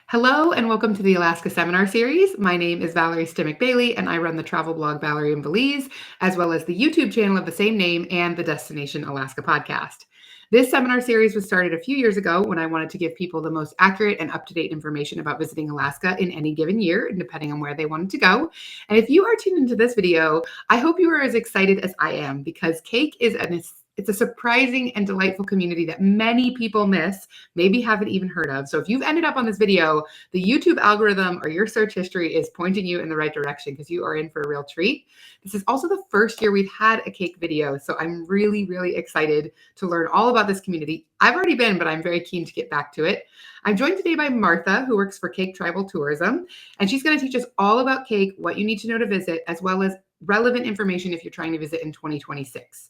Hello and welcome to the Alaska Seminar Series. My name is Valerie Stimmick-Bailey and I run the travel blog Valerie in Belize, as well as the YouTube channel of the same name and the Destination Alaska podcast. This seminar series was started a few years ago when I wanted to give people the most accurate and up-to-date information about visiting Alaska in any given year, depending on where they wanted to go. And if you are tuned into this video, I hope you are as excited as I am because Kake is it's a surprising and delightful community that many people miss, maybe haven't even heard of. So if you've ended up on this video, the YouTube algorithm or your search history is pointing you in the right direction because you are in for a real treat. This is also the first year we've had a Kake video, so I'm really, really excited to learn all about this community. I've already been, but I'm very keen to get back to it. I'm joined today by Martha, who works for Kake Tribal Tourism, and she's going to teach us all about Kake, what you need to know to visit, as well as relevant information if you're trying to visit in 2026.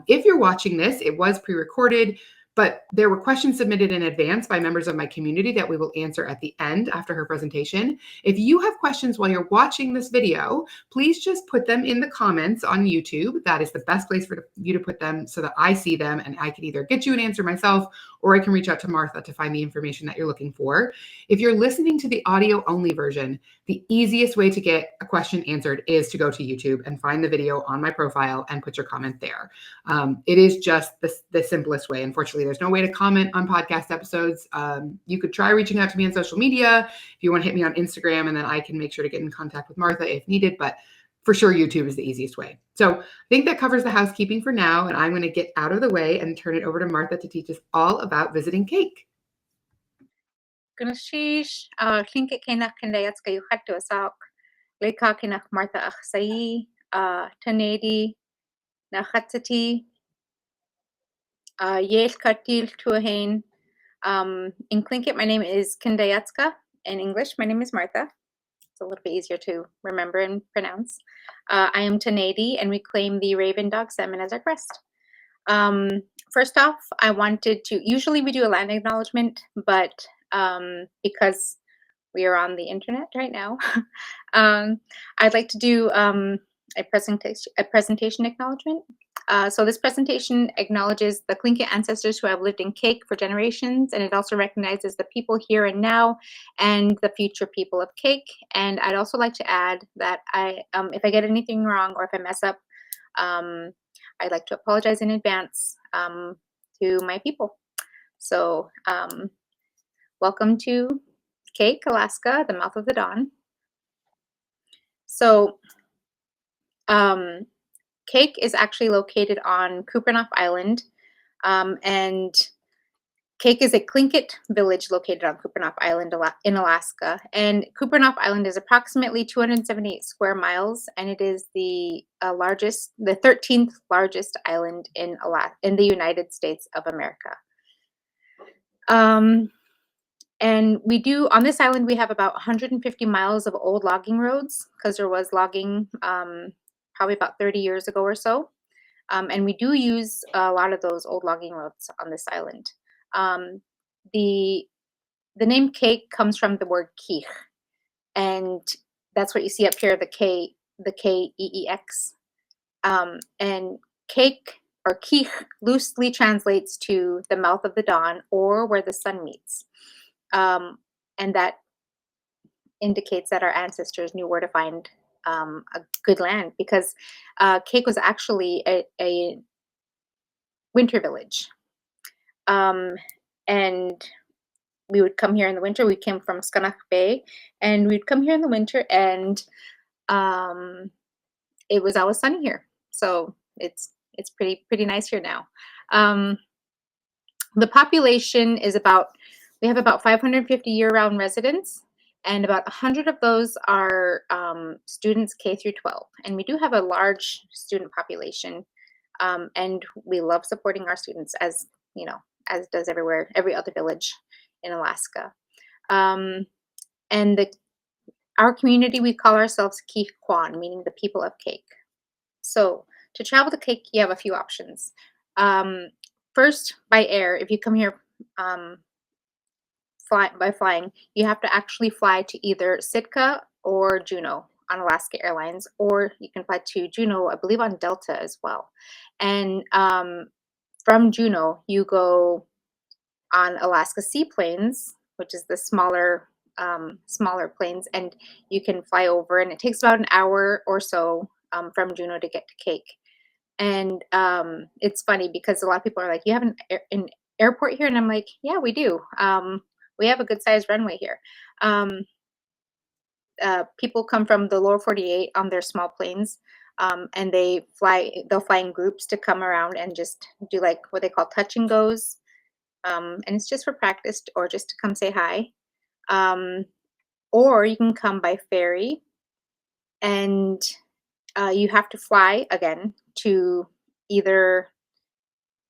If you're watching this, it was pre-recorded, but there were questions submitted in advance by members of my community that we will answer at the end after her presentation. If you have questions while you're watching this video, please just put them in the comments on YouTube. That is the best place for you to put them so that I see them and I can either get you an answer myself or I can reach out to Martha to find the information that you're looking for. If you're listening to the audio only version, the easiest way to get a question answered is to go to YouTube and find the video on my profile and put your comment there. It is just the simplest way. Unfortunately, there's no way to comment on podcast episodes. You could try reaching out to me on social media if you want to hit me on Instagram, and then I can make sure to get in contact with Martha if needed. But for sure, YouTube is the easiest way. So I think that covers the housekeeping for now, and I'm going to get out of the way and turn it over to Martha to teach us all about visiting Kake. Gunashish, Klinke Kenak Kendayats Kayuhat to Asak, Leka Kenak Martha Aksai, Tanedi, Nahatsati, Yale Katil Tuahain. In Klinket, my name is Kendayatska. In English, my name is Martha. It's a little bit easier to remember and pronounce. I am Tanedi, and we claim the Raven Dog Salmon as our crest. First off, I wanted to, usually we do a land acknowledgement, but because we are on the internet right now, I'd like to do a presentation acknowledgement. So this presentation acknowledges the Tlingit ancestors who have lived in Kake for generations, and it also recognizes the people here and now and the future people of Kake. And I'd also like to add that if I get anything wrong or if I mess up, I'd like to apologize in advance to my people. So welcome to Kake, Alaska, the mouth of the Don. So Kake is actually located on Kupreanof Island, and Kake is a Tlingit village located on Kupreanof Island in Alaska. And Kupreanof Island is approximately 278 square miles, and it is the 13th largest island in the United States of America. And we do, on this island, we have about 150 miles of old logging roads because there was logging probably about 30 years ago or so. And we do use a lot of those old logging roads on this island. The name Kake comes from the word Keech, and that's what you see up here, the K-E-E-X. And Kake or Keech loosely translates to the mouth of the dawn or where the sun meets. And that indicates that our ancestors knew where to find a good land, because Kake was actually a winter village. And we would come here in the winter. We came from Skanach Bay, and we'd come here in the winter, and it was always sunny here. So it's pretty nice here now. The population is we have about 550 year-round residents, and about 100 of those are students K through 12. And we do have a large student population, and we love supporting our students, as you know, as does every other village in Alaska. And our community, we call ourselves Keech Kwan, meaning the people of Kake. So to travel to Kake, you have a few options. First, by air. If you come here by flying, you have to actually fly to either Sitka or Juneau on Alaska Airlines, or you can fly to Juneau, I believe, on Delta as well. And from Juneau, you go on Alaska Seaplanes, which is the smaller smaller planes, and you can fly over, and it takes about an hour or so from Juneau to get to Kake. And it's funny because a lot of people are like, you have an airport here? And I'm like, yeah, we do. We have a good sized runway here. People come from the lower 48 on their small planes, and they'll fly in groups to come around and just do like what they call touch and goes. And it's just for practice or just to come say hi. Or you can come by ferry, and you have to fly again to either,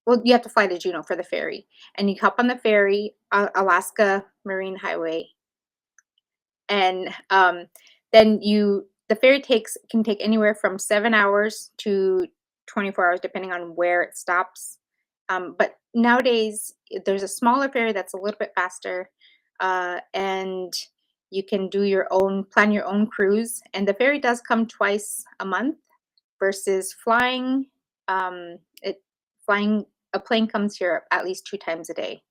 well, you have to fly to Juneau for the ferry, and you hop on the ferry, Alaska Marine Highway, and then the ferry can take anywhere from 7 hours to 24 hours, depending on where it stops. But nowadays, there's a smaller ferry that's a little bit faster, and you can plan your own cruise. And the ferry does come twice a month versus flying. Flying a plane comes here at least 2 times a day,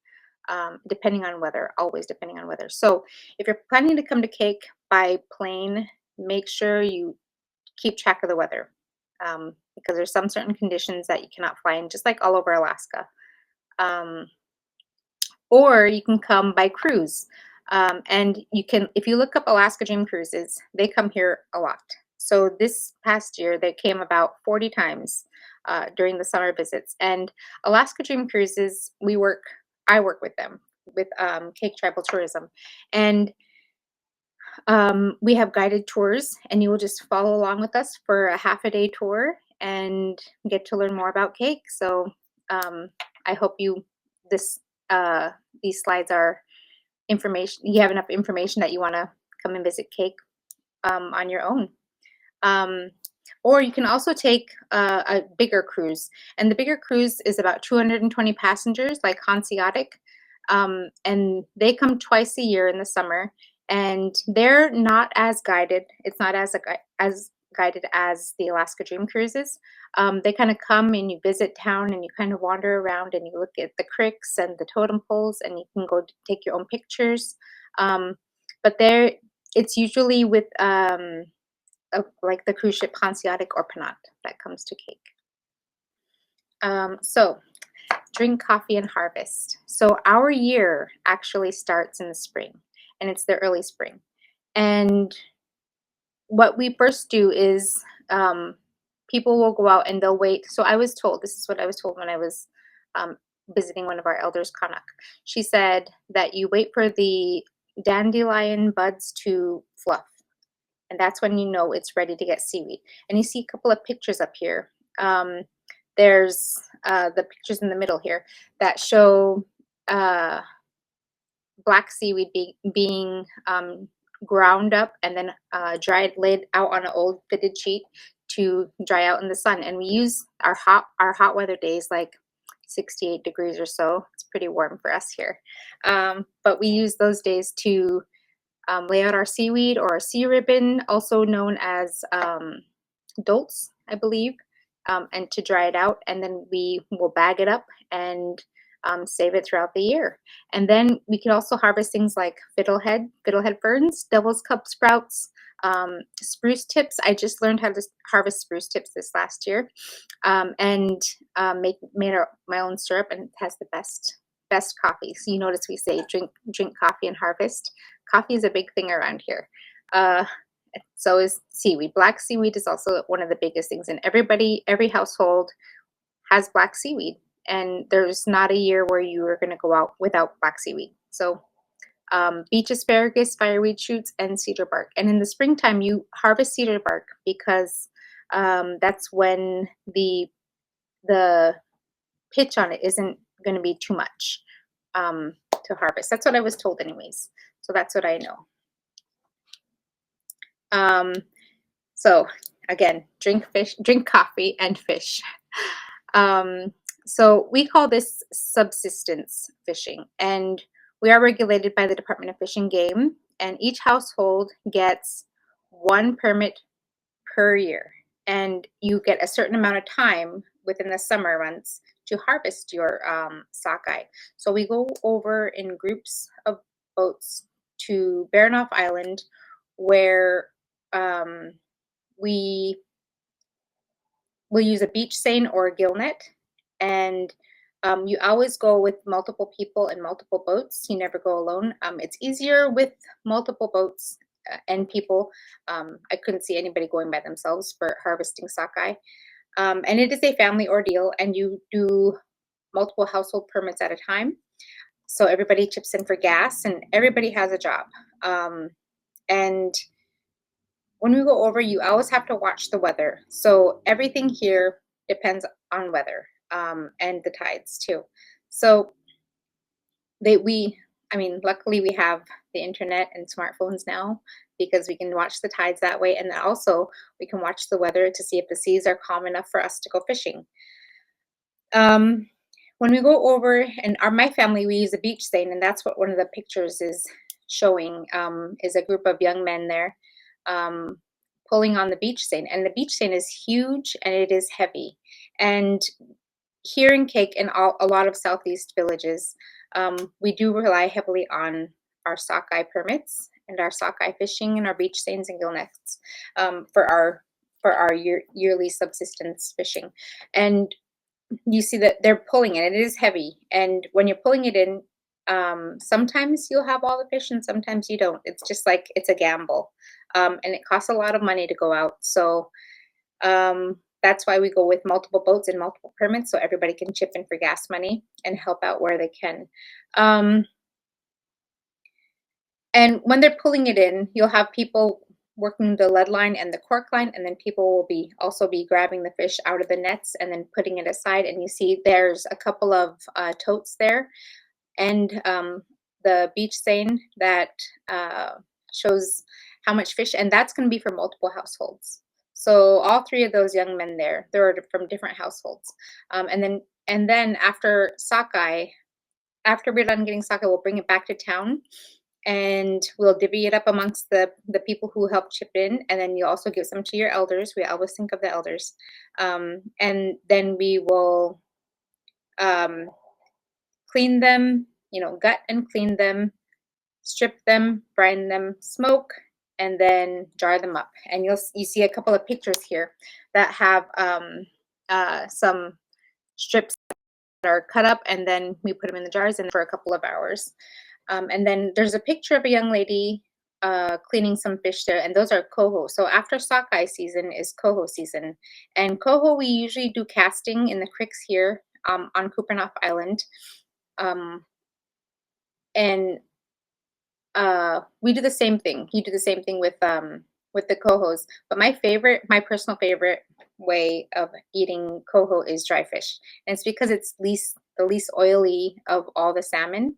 depending on weather. Always depending on weather. So if you're planning to come to Kake by plane, make sure you keep track of the weather, because there's some certain conditions that you cannot fly in, just like all over Alaska. Or you can come by cruise. And if you look up Alaska Dream Cruises, they come here a lot. So this past year, they came about 40 times during the summer visits. And Alaska Dream Cruises, I work with them, with Kake Tribal Tourism. And we have guided tours, and you will just follow along with us for a half-a-day tour and get to learn more about Kake. So I hope these slides are information. You have enough information that you want to come and visit Kake on your own. Or you can also take a bigger cruise, and the bigger cruise is about 220 passengers, like Hanseatic, and they come twice a year in the summer, and they're not as guided. It's not as guided as the Alaska Dream Cruises. They kind of come and you visit town, and you kind of wander around, and you look at the creeks and the totem poles, and you can go take your own pictures. But it's usually with like the cruise ship Hanseatic or Penat that comes to Kake. So drink coffee and harvest. So our year actually starts in the spring, and it's the early spring. And what we first do is people will go out and they'll wait. So this is what I was told when I was visiting one of our elders, Kanak. She said that you wait for the dandelion buds to fluff, and that's when you know it's ready to get seaweed. And you see a couple of pictures up here. There's the pictures in the middle here that show black seaweed being ground up and then laid out on an old fitted sheet to dry out in the sun. And we use our hot weather days, like 68 degrees or so. It's pretty warm for us here. But we use those days to lay out our seaweed, or a sea ribbon, also known as dolts, I believe, and to dry it out. And then we will bag it up and save it throughout the year. And then we can also harvest things like fiddlehead ferns, devil's cup sprouts, spruce tips. I just learned how to harvest spruce tips this last year, and made my own syrup, and it has the best coffee. So you notice we say drink coffee and harvest. Coffee is a big thing around here. So is seaweed. Black seaweed is also one of the biggest things, and every household has black seaweed, and there's not a year where you are going to go out without black seaweed. So beach asparagus, fireweed shoots, and cedar bark. And in the springtime, you harvest cedar bark because that's when the pitch on it isn't going to be too much to harvest. That's what I was told anyways. So that's what I know. So again, drink coffee and fish. So we call this subsistence fishing, and we are regulated by the Department of Fish and Game, and each household gets one permit per year, and you get a certain amount of time within the summer months to harvest your sockeye. So we go over in groups of boats to Baranof Island, where we will use a beach seine or a gill net, and you always go with multiple people and multiple boats. You never go alone. It's easier with multiple boats and people. I couldn't see anybody going by themselves for harvesting sockeye. And it is a family ordeal, and you do multiple household permits at a time. So everybody chips in for gas, and everybody has a job. And when we go over, you always have to watch the weather. So everything here depends on weather, and the tides too. So luckily we have the internet and smartphones now, because we can watch the tides that way, and then also we can watch the weather to see if the seas are calm enough for us to go fishing. When we go over, and my family, we use a beach seine, and that's what one of the pictures is showing, is a group of young men there pulling on the beach seine. And the beach seine is huge and it is heavy. And here in Kake and a lot of Southeast villages, we do rely heavily on our sockeye permits and our sockeye fishing and our beach seines and gill nets for our yearly subsistence fishing. And you see that they're pulling it. It is heavy, and when you're pulling it in, sometimes you'll have all the fish, and sometimes you don't. It's just like it's a gamble, and it costs a lot of money to go out. So that's why we go with multiple boats and multiple permits, so everybody can chip in for gas money and help out where they can. And when they're pulling it in, you'll have people working the lead line and the cork line, and then people will also be grabbing the fish out of the nets and then putting it aside. And you see there's a couple of totes there, and the beach seine that shows how much fish, and that's going to be for multiple households. So all three of those young men they're from different households. And then after sockeye, after we're done getting sockeye, we'll bring it back to town, and we'll divvy it up amongst the people who help chip in, and then you also give some to your elders. We always think of the elders. And then we will clean them, gut and clean them, strip them, brine them, smoke, and then jar them up. And you see a couple of pictures here that have some strips that are cut up, and then we put them in the jars and for a couple of hours. And then there's a picture of a young lady cleaning some fish there, and those are coho. So after sockeye season is coho season. And coho, we usually do casting in the creeks here on Kupernoff Island. And we do the same thing. You do the same thing with the cohos. But my personal favorite way of eating coho is dry fish. And it's because it's the least oily of all the salmon.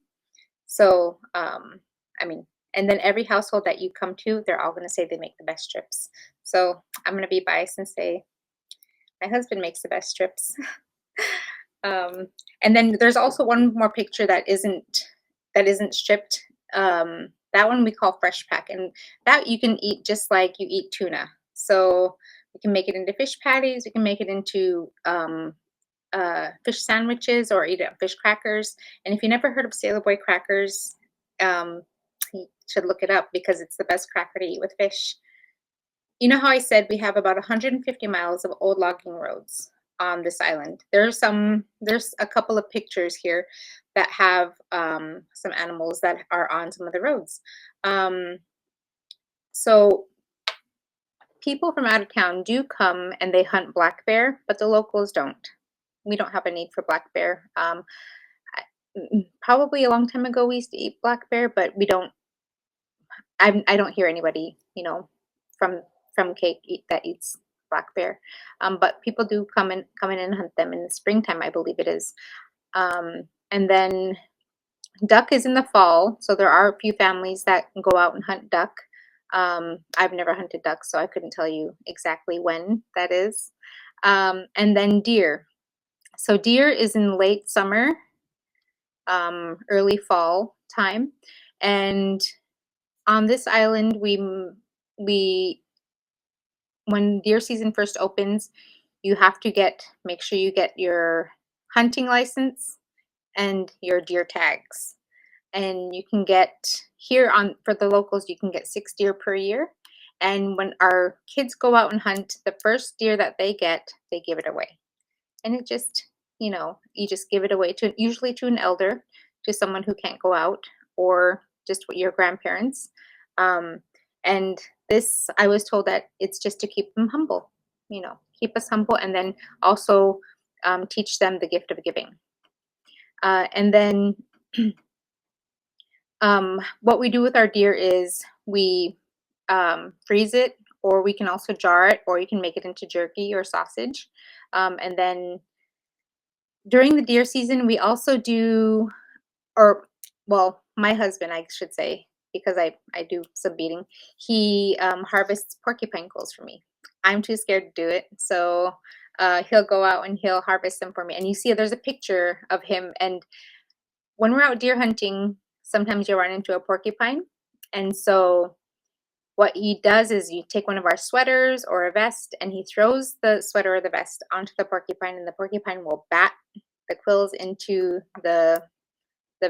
So, and then every household that you come to, they're all going to say they make the best strips. So I'm going to be biased and say my husband makes the best strips. And then there's also one more picture that isn't stripped. That one we call fresh pack, and that you can eat just like you eat tuna. So we can make it into fish patties. We can make it into fish sandwiches, or eat it on fish crackers. And if you never heard of Sailor Boy crackers, you should look it up, because it's the best cracker to eat with fish. You know how I said we have about 150 miles of old logging roads on this island? There's a couple of pictures here that have some animals that are on some of the roads. So people from out of town do come and they hunt black bear, but the locals don't. We don't have a need for black bear. Probably a long time ago we used to eat black bear, but we don't. I don't hear anybody, from Kake that eats black bear. But people do come in and hunt them in the springtime, I believe it is. And then duck is in the fall, so there are a few families that go out and hunt duck. I've never hunted duck, so I couldn't tell you exactly when that is. And then deer. So deer is in late summer, early fall time, and on this island, when deer season first opens, you have to make sure you get your hunting license and your deer tags. and you can get here on for the locals, you can get 6 deer per year. And when our kids go out and hunt, the first deer that they get, they give it away. And it just, you just give it away to usually to an elder, to someone who can't go out, or just your grandparents. And this, I was told that it's just to keep them humble, keep us humble, and then also teach them the gift of giving. And then what we do with our deer is we freeze it, or we can also jar it, or you can make it into jerky or sausage. And then during the deer season, we also do, or well, my husband, I should say, because I do some beating, he harvests porcupine quills for me. I'm too scared to do it, so he'll go out and he'll harvest them for me. And you see, there's a picture of him. And when we're out deer hunting, sometimes you'll run into a porcupine. And so what he does is you take one of our sweaters or a vest, and he throws the sweater or the vest onto the porcupine, and the porcupine will bat the quills into the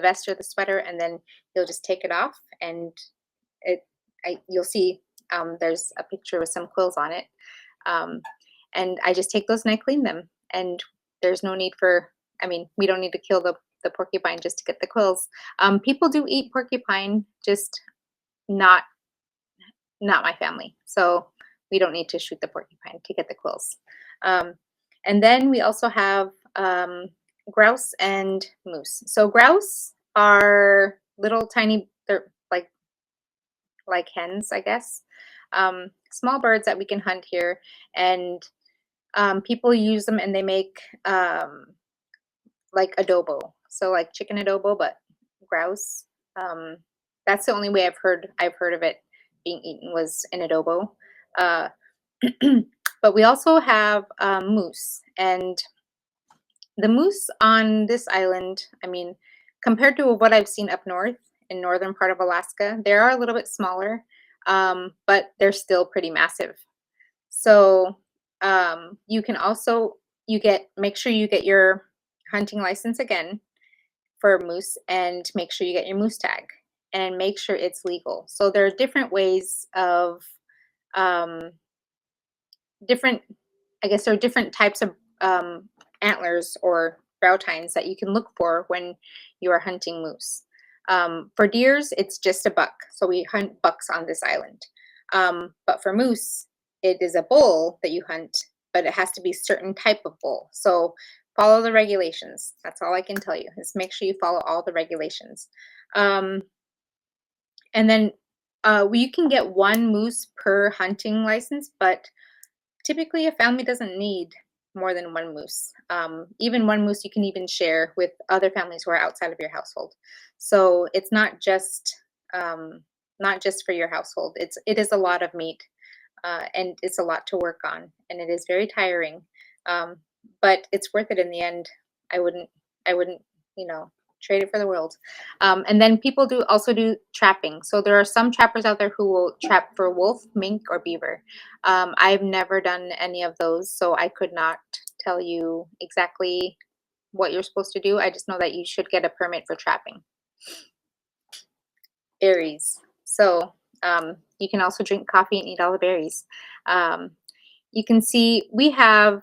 vest or the sweater, and then he'll just take it off, and you'll see there's a picture with some quills on it. And I just take those and I clean them, and there's no need for, we don't need to kill the porcupine just to get the quills. People do eat porcupine, just not my family. So we don't need to shoot the porcupine to get the quills. And then we also have grouse and moose. So grouse are little tiny, they're like hens, I guess. Small birds that we can hunt here, and people use them, and they make like adobo. So like chicken adobo, but grouse. That's the only way I've heard of it being eaten, was in adobo. But we also have moose, and the moose on this island, compared to what I've seen up north in northern part of Alaska, they are a little bit smaller, but they're still pretty massive. So you can also make sure you get your hunting license again for moose, and make sure you get your moose tag, and make sure it's legal. So there are different ways of different types of antlers or brow tines that you can look for when you are hunting moose. For deers, it's just a buck. So we hunt bucks on this island. But for moose, it is a bull that you hunt, but it has to be a certain type of bull. So follow the regulations. That's all I can tell you, is make sure you follow all the regulations. And then you can get one moose per hunting license, but typically a family doesn't need more than one moose. Even one moose you can even share with other families who are outside of your household. So it's not just for your household. It is a lot of meat, and it's a lot to work on, and it is very tiring. But it's worth it in the end. I wouldn't, trade it for the world. And then people also do trapping. So there are some trappers out there who will trap for wolf, mink, or beaver. I've never done any of those, so I could not tell you exactly what you're supposed to do. I just know that you should get a permit for trapping. Berries. So you can also drink coffee and eat all the berries. You can see we have,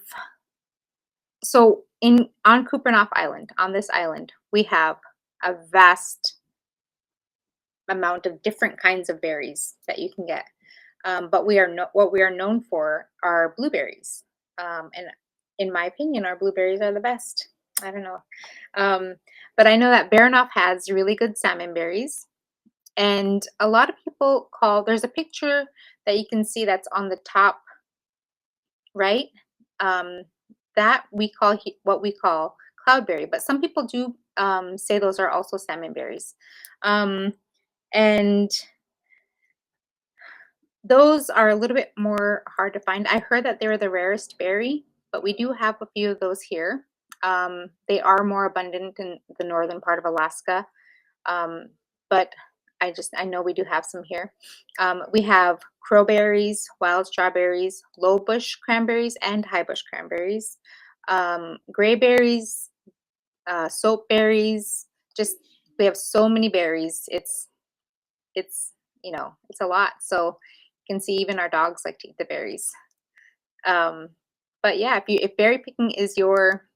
so on Kupernoff Island, on this island, we have a vast amount of different kinds of berries that you can get. But what we are known for are blueberries. And in my opinion, our blueberries are the best. I don't know. But I know that Baranoff has really good salmon berries. And a lot of people there's a picture that you can see that's on the top right. That we call what we call cloudberry, but some people do say those are also salmon berries. And those are a little bit more hard to find. I heard that they were the rarest berry, but we do have a few of those here. They are more abundant in the northern part of Alaska, but I know we do have some here. We have crowberries, wild strawberries, low bush cranberries, and high bush cranberries, gray berries, soap berries, just We have so many berries. It's it's a lot. So you can see even our dogs like to eat the berries. But yeah, if berry picking is your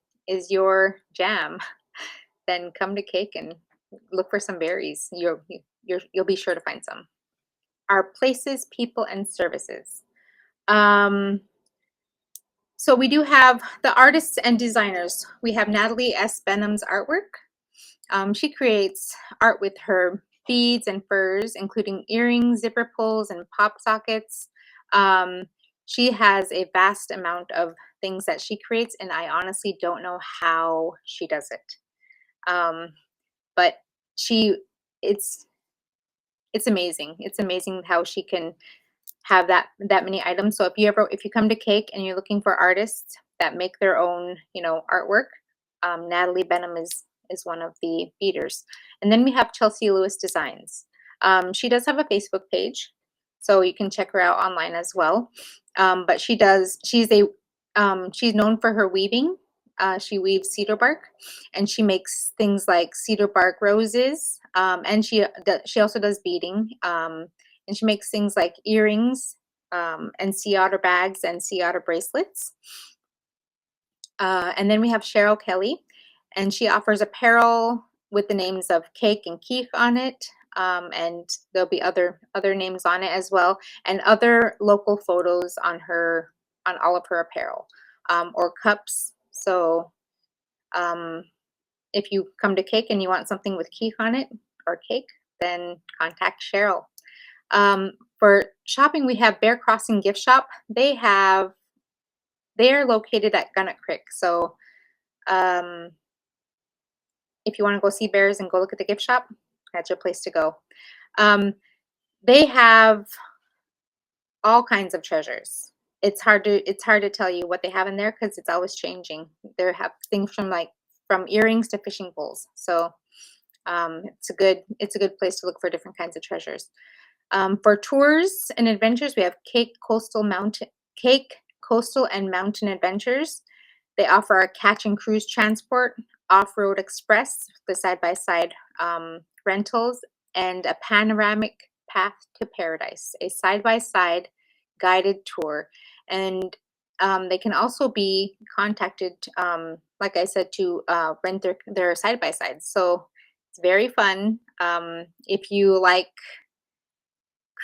jam, then come to Cake and look for some berries. You'll be sure to find some. Our places, people, and services. Um, so we do have the artists and designers. We have Natalie S. Benham's artwork. She creates art with her beads and furs, including earrings, zipper pulls, and pop sockets. Um, she has a vast amount of things that she creates, and I honestly don't know how she does it. But she, it's it's amazing. It's amazing how she can have that many items. So if you come to Cake and you're looking for artists that make their own, artwork, Natalie Benham is one of the beaters. And then we have Chelsea Lewis Designs. She does have a Facebook page, so you can check her out online as well. But she's known for her weaving. She weaves cedar bark, and she makes things like cedar bark roses. And she also does beading. And she makes things like earrings, and sea otter bags and sea otter bracelets. And then we have Cheryl Kelly, and she offers apparel with the names of Cake and Keith on it. And there'll be other names on it as well, and other local photos on all of her apparel, or cups. So if you come to Cake and you want something with Keith on it or Cake, then contact Cheryl. For shopping, we have Bear Crossing Gift Shop. They are located at Gunnock Creek. So if you want to go see bears and go look at the gift shop, that's your place to go. They have all kinds of treasures. It's hard to tell you what they have in there because it's always changing. They have things from earrings to fishing poles. So it's a good place to look for different kinds of treasures. For tours and adventures, we have Cake Coastal and Mountain Adventures. They offer a catch and cruise transport, off-road express, the side-by-side rentals, and a panoramic path to paradise, a side-by-side guided tour. And they can also be contacted, like I said, to rent their side-by-sides. So it's very fun. If you like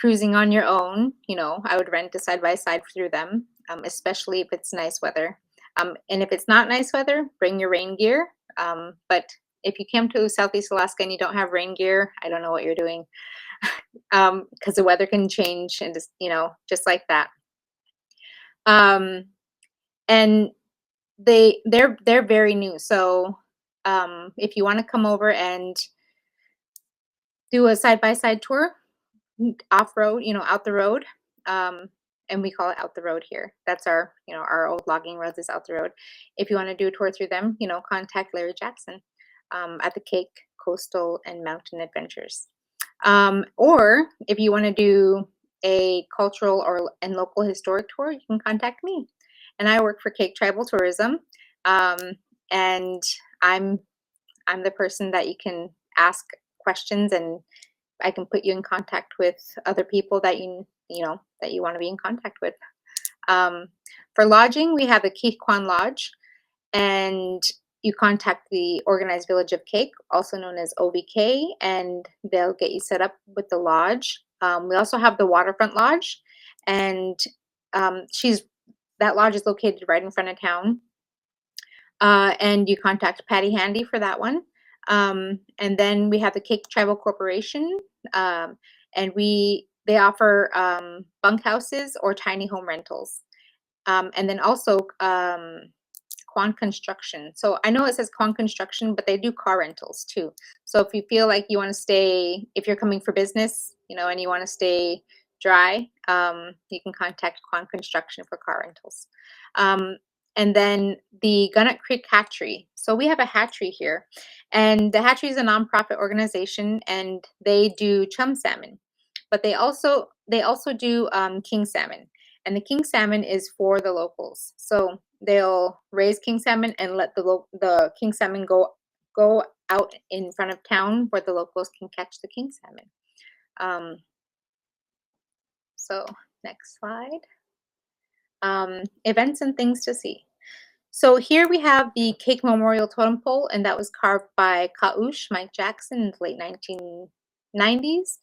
cruising on your own, I would rent a side-by-side through them, especially if it's nice weather. And if it's not nice weather, bring your rain gear. But if you came to Southeast Alaska and you don't have rain gear, I don't know what you're doing, because the weather can change and just like that. And they're very new. So if you want to come over and do a side-by-side tour, off-road, out the road, and we call it out the road here. That's our old logging roads is out the road. If you want to do a tour through them, contact Larry Jackson at the Cake Coastal and Mountain Adventures. Or if you want to do a cultural and local historic tour, you can contact me. And I work for Kake Tribal Tourism, and I'm the person that you can ask questions, and I can put you in contact with other people that you want to be in contact with. For lodging, we have the Keith Kwan Lodge, and you contact the Organized Village of Cake, also known as OVK, and they'll get you set up with the lodge. We also have the Waterfront Lodge, and that lodge is located right in front of town. And you contact Patty Handy for that one. And then we have the Kake Tribal Corporation, and they offer bunkhouses or tiny home rentals. And then also Quan Construction. So I know it says Quan Construction, but they do car rentals too. So if you feel like you want to stay, if you're coming for business, and you want to stay dry, you can contact Quan Construction for car rentals. And then the Gunnock Creek Hatchery. So we have a hatchery here, and the hatchery is a nonprofit organization, and they do chum salmon, but they also do king salmon, and the king salmon is for the locals. So they'll raise king salmon and let the king salmon go out in front of town where the locals can catch the king salmon. So next slide. Events and things to see. So here we have the Cake Memorial Totem Pole, and that was carved by Kaush Mike Jackson in the late 1990s.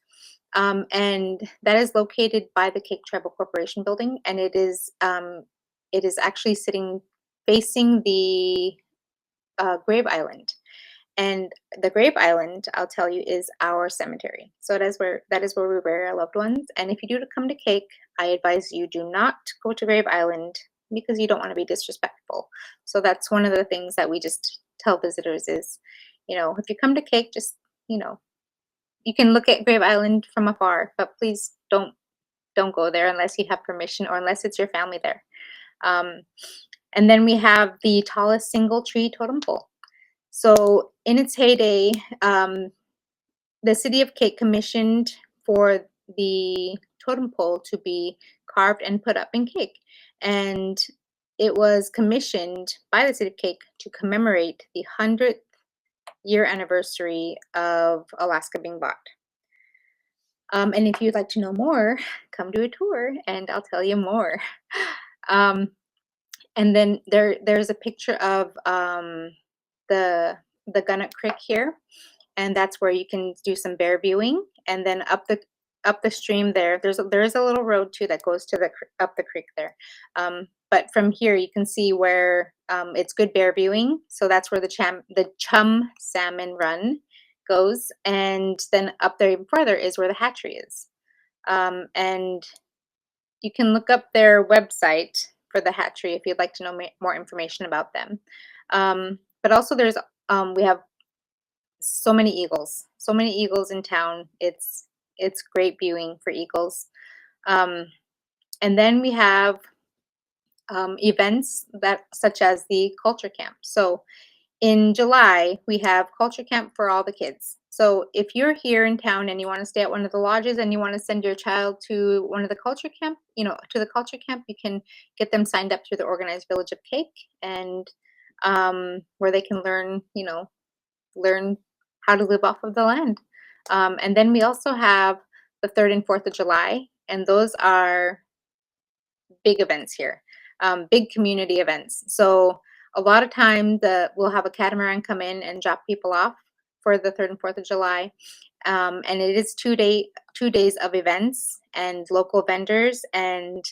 And that is located by the Kake Tribal Corporation building, and it is actually sitting facing the grave island. And the grave island, I'll tell you, is our cemetery. So that is where we bury our loved ones. And if you do come to Cake, I advise you do not go to Grave Island because you don't want to be disrespectful. So that's one of the things that we just tell visitors is, if you come to Cake, just, you can look at Grave Island from afar, but please don't go there unless you have permission or unless it's your family there. And then we have the tallest single tree totem pole. So in its heyday, the city of Cake commissioned for the totem pole to be carved and put up in Cake. And it was commissioned by the city of Cake to commemorate the 100th year anniversary of Alaska being bought. And if you'd like to know more, come do a tour and I'll tell you more. And then there's a picture of the Gunnock Creek here, and that's where you can do some bear viewing. And then up the stream there's a little road too that goes to up the creek there. But from here you can see where it's good bear viewing. So that's where the Chum Salmon Run goes, and then up there even further is where the hatchery is. And you can look up their website for the hatchery if you'd like to know more information about them. But also we have so many eagles in town. It's great viewing for eagles. And then we have events such as the culture camp. So in July, we have culture camp for all the kids. So if you're here in town and you want to stay at one of the lodges and you want to send your child to one of the culture camp, to the culture camp, you can get them signed up through the Organized Village of Cake, and where they can learn how to live off of the land. And then we also have the 3rd and 4th of July, and those are big events here, big community events. So a lot of time we'll have a catamaran come in and drop people off for the 3rd and 4th of July. And it is 2 days of events and local vendors and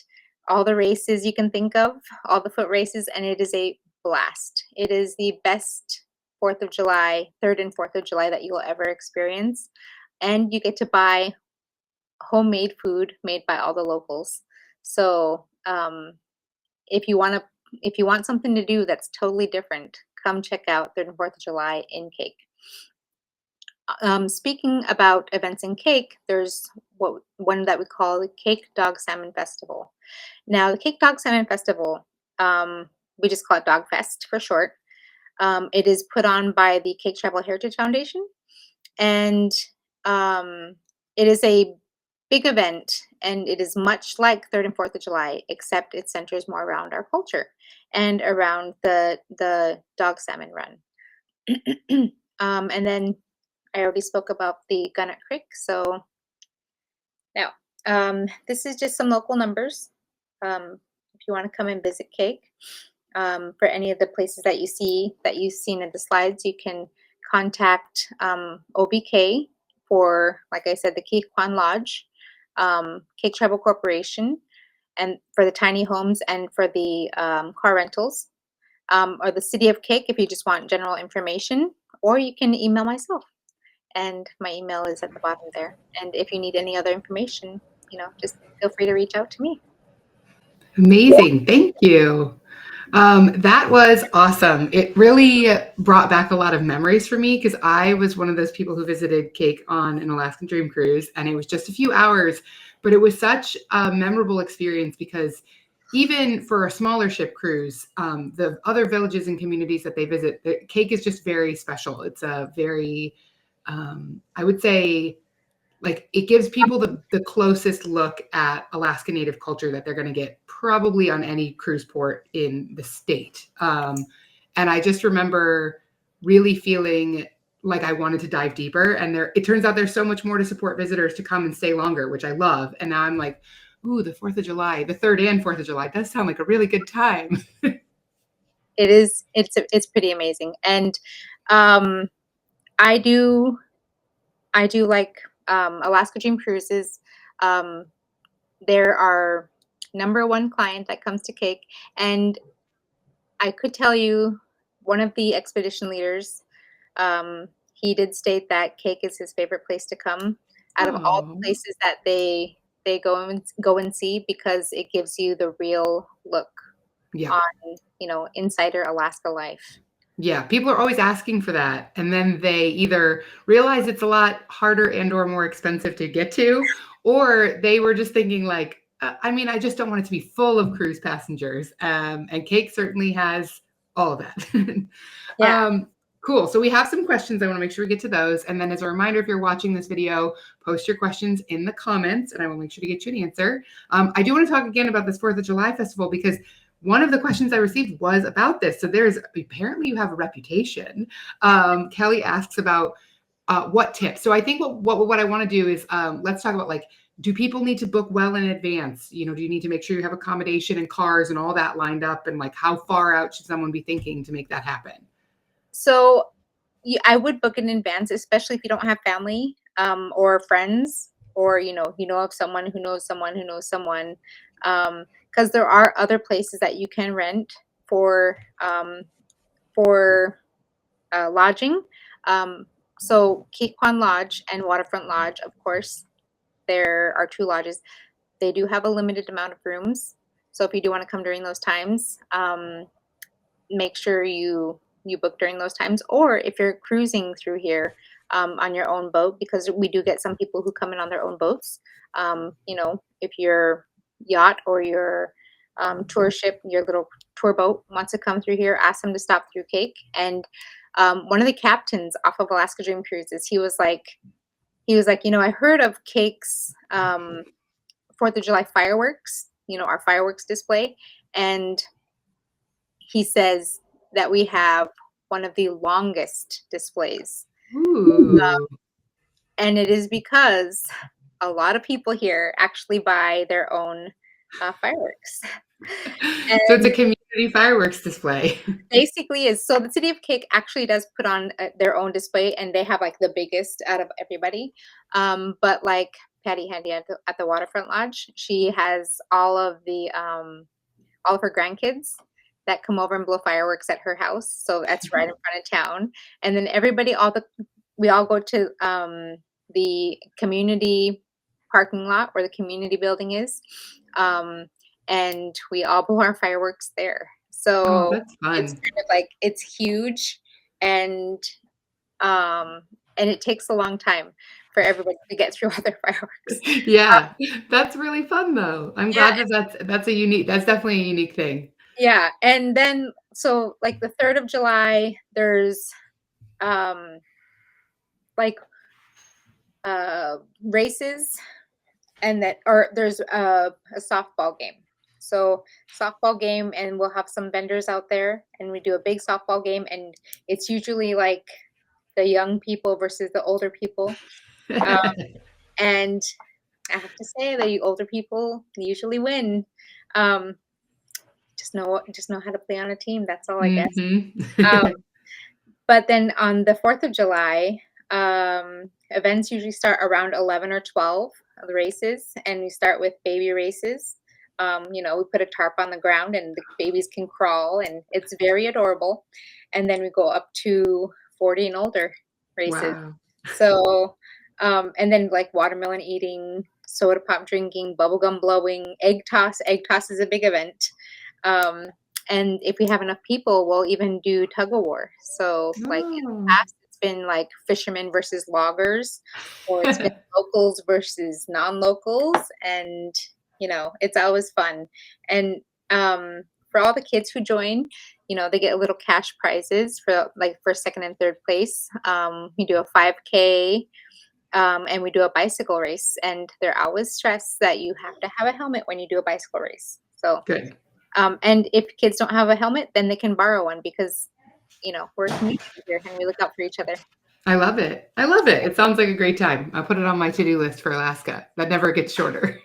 all the races you can think of, all the foot races, and it is a blast. It is the best 4th of July, 3rd and 4th of July that you will ever experience. And you get to buy homemade food made by all the locals. So if you want something to do that's totally different, come check out 3rd and 4th of July in Cake. Speaking about events in Cake, there's one that we call the Cake Dog Salmon Festival. Now, the Cake Dog Salmon Festival, we just call it Dog Fest for short. It is put on by the Cake Tribal Heritage Foundation, and it is a big event, and it is much like 3rd and 4th of July, except it centers more around our culture and around the dog salmon run. And then I already spoke about the Gunnock Creek. So now this is just some local numbers. If you want to come and visit Cake, for any of the places that you've seen in the slides, you can contact OBK for, like I said, the Keekwan Lodge, Cake Tribal Corporation, and for the tiny homes and for the car rentals, or the City of Cake if you just want general information, or you can email myself, and my email is at the bottom there. And if you need any other information, just feel free to reach out to me. Amazing. Thank you. That was awesome. It really brought back a lot of memories for me because I was one of those people who visited Cake on an Alaskan Dream Cruise, and it was just a few hours, but it was such a memorable experience because even for a smaller ship cruise, the other villages and communities that they visit, Cake is just very special. It's a very, I would say, like, it gives people the closest look at Alaska Native culture that they're going to get probably on any cruise port in the state. And I just remember really feeling like I wanted to dive deeper. And it turns out there's so much more to support visitors to come and stay longer, which I love. And now I'm like, ooh, the 4th of July, the 3rd and 4th of July does sound like a really good time. It is. It's pretty amazing, and I do like Alaska Dream Cruises. Um, they're our #1 client that comes to Cake, and I could tell you one of the expedition leaders, he did state that Cake is his favorite place to come out of all the Oh, places that they go and see, because it gives you the real look yeah. on, insider Alaska life. Yeah, people are always asking for that, and then they either realize it's a lot harder and or more expensive to get to, or they were just thinking like, I mean, I just don't want it to be full of cruise passengers. And Cake certainly has all of that. Yeah. um, cool. So we have some questions. I want to make sure we get to those. And then as a reminder, if you're watching this video, post your questions in the comments, and I will make sure to get you an answer. I do want to talk again about this 4th of July festival, because one of the questions I received was about this. So there's apparently you have a reputation. Kelly asks about what tips. So I think what I want to do is let's talk about, like, do people need to book well in advance? Do you need to make sure you have accommodation and cars and all that lined up? And like, how far out should someone be thinking to make that happen? So I would book in advance, especially if you don't have family or friends, or of someone who knows someone who knows someone, because there are other places that you can rent for for lodging. So Kikwan Lodge and Waterfront Lodge, of course, there are 2 lodges. They do have a limited amount of rooms, so if you do want to come during those times, make sure you book during those times. Or if you're cruising through here on your own boat, because we do get some people who come in on their own boats. If your yacht or your tour ship, your little tour boat wants to come through here, ask them to stop through Cake. And one of the captains off of Alaska Dream Cruises, he was like, I heard of Cake's 4th of July fireworks, our fireworks display. And he says that we have one of the longest displays. Ooh. And it is because a lot of people here actually buy their own fireworks. So it's a And community fireworks display. basically is, so the city of Cake actually does put on their own display, and they have like the biggest out of everybody. But like Patty Handy at the Waterfront Lodge, she has all of her grandkids that come over and blow fireworks at her house. So that's right in front of town. And then we all go to the community parking lot where the community building is. And we all blow our fireworks there. Oh, So that's it's fun. kind of like, it's huge, and um and it takes a long time for everybody to get through all their fireworks. Yeah, that's really fun though. I'm Yeah, glad that that's definitely a unique thing. yeah. And then, so like the 3rd of July, there's um like races, and that, or there's a softball game. So softball game, and we'll have some vendors out there, and we do a big softball game, and it's usually like the young people versus the older people. Um, and I have to say, the older people usually win. Um, just know how to play on a team. That's all, I guess. Mhm. Um, But then on the 4th of July, events usually start around 11 or 12 of the races, and we start with baby races. We put a tarp on the ground, and the babies can crawl, and it's very adorable. And then we go up to 40 and older races. Wow. So, and then like watermelon eating, soda pop drinking, bubblegum blowing, egg toss. Egg toss is a big event. Um, and if we have enough people, we'll even do tug of war. So like in the Oh. past, it's been like fishermen versus loggers, or it's been locals versus non-locals, and it's always fun. And for all the kids who join, they get little cash prizes for like for second and third place. We do a 5K. And we do a bicycle race, and they're always stressed that you have to have a helmet when you do a bicycle race. So Good. and if kids don't have a helmet, then they can borrow one, because we're a community here and we look out for each other. I love it. I love it. It sounds like a great time. I'll put it on my to-do list for Alaska. That never gets shorter.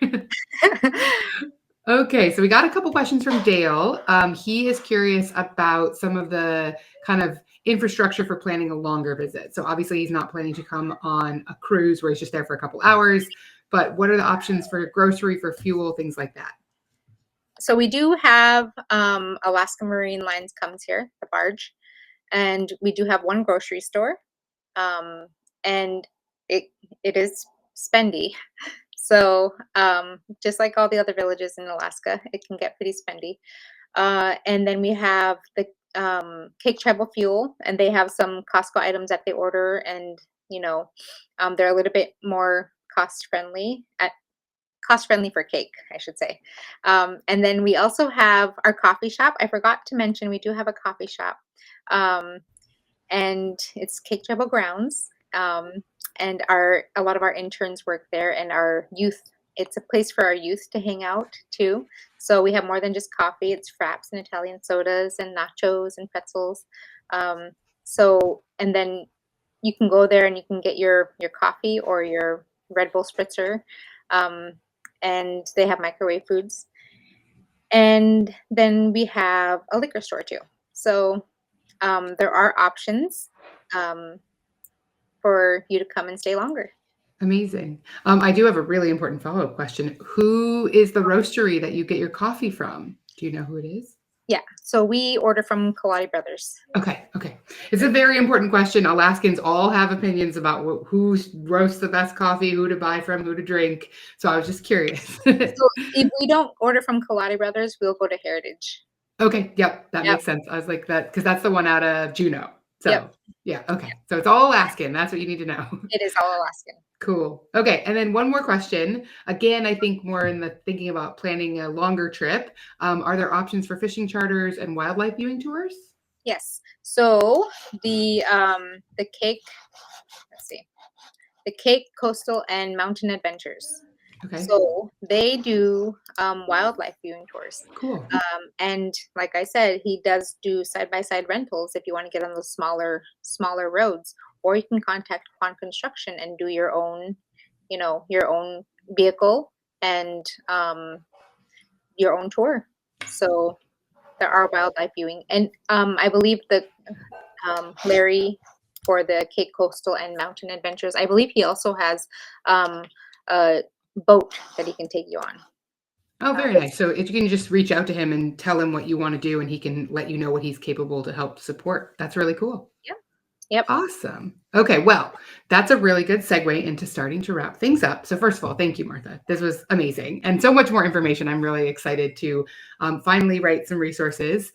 Okay, so we got a couple questions from Dale. He is curious about some of the kind of infrastructure for planning a longer visit. So obviously he's not planning to come on a cruise where he's just there for a couple hours, but what are the options for grocery, for fuel, things like that? So we do have Alaska Marine Lines comes here, the barge, and we do have one grocery store, and it it is spendy. So just like all the other villages in Alaska, it can get pretty spendy. And then we have the Kake Tribal Fuel, and they have some Costco items that they order, and they're a little bit more cost friendly for cake, I should say. And then we also have our coffee shop. I forgot to mention we do have a coffee shop, um, and it's Kake Tribal Grounds. And a lot of our interns work there, and our youth. It's a place for our youth to hang out too. So we have more than just coffee. It's fraps and Italian sodas and nachos and pretzels. Um, and then you can go there and you can get your coffee or your Red Bull spritzer. Um, and they have microwave foods. And then we have a liquor store too. So there are options um, for you to come and stay longer. Amazing. I do have a really important follow-up question. Who is the roastery that you get your coffee from? Do you know who it is? Yeah, so we order from Kaladi Brothers. Okay, okay. It's a very important question. Alaskans all have opinions about who roasts the best coffee, who to buy from, who to drink. So I was just curious. So if we don't order from Kaladi Brothers, we'll go to Heritage. Okay, yep, that Yep, makes sense. I was like that because that's the one out of Juneau. yep, So yeah, okay. So it's all Alaskan. That's what you need to know. it is all Alaskan. Cool. Okay, and then one more question. Again, I think more in the thinking about planning a longer trip. Are there options for fishing charters and wildlife viewing tours? Yes. So the Kake, let's see, the Kake Coastal and Mountain Adventures. Okay, So they do wildlife viewing tours. cool. And like I said, he does do side by side rentals if you want to get on the smaller roads, or you can contact Quan Construction and do your own vehicle and your own tour. So there are wildlife viewing, and I believe that Larry for the Cape Coastal and Mountain Adventures, I believe he also has a boat that he can take you on. Oh, very nice. So if you can just reach out to him and tell him what you want to do, and he can let you know what he's capable to help support. That's really cool. Yep. Yep. Awesome. Okay, well, that's a really good segue into starting to wrap things up. So first of all, thank you, Martha. This was amazing and so much more information. I'm really excited to finally write some resources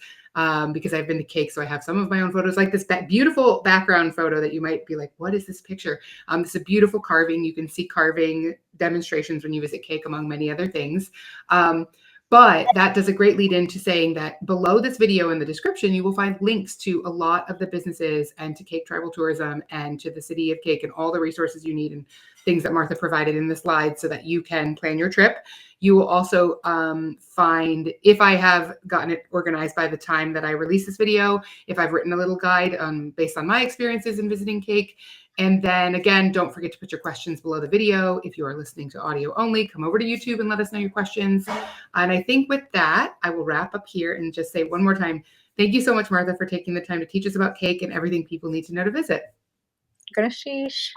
because I've been to Cake, so I have some of my own photos, like this beautiful background photo that you might be like, what is this picture? It's a beautiful carving. You can see carving demonstrations when you visit Cake, among many other things. But that does a great lead into saying that below this video in the description, you will find links to a lot of the businesses and to Kake Tribal Tourism and to the city of Cake and all the resources you need and things that Martha provided in the slides so that you can plan your trip. You will also find, if I have gotten it organized by the time that I release this video, if I've written a little guide based on my experiences in visiting Cake. And then again, don't forget to put your questions below the video. If you are listening to audio only, come over to YouTube and let us know your questions. And I think with that, I will wrap up here and just say one more time, thank you so much, Martha, for taking the time to teach us about Cake and everything people need to know to visit. Ganashish.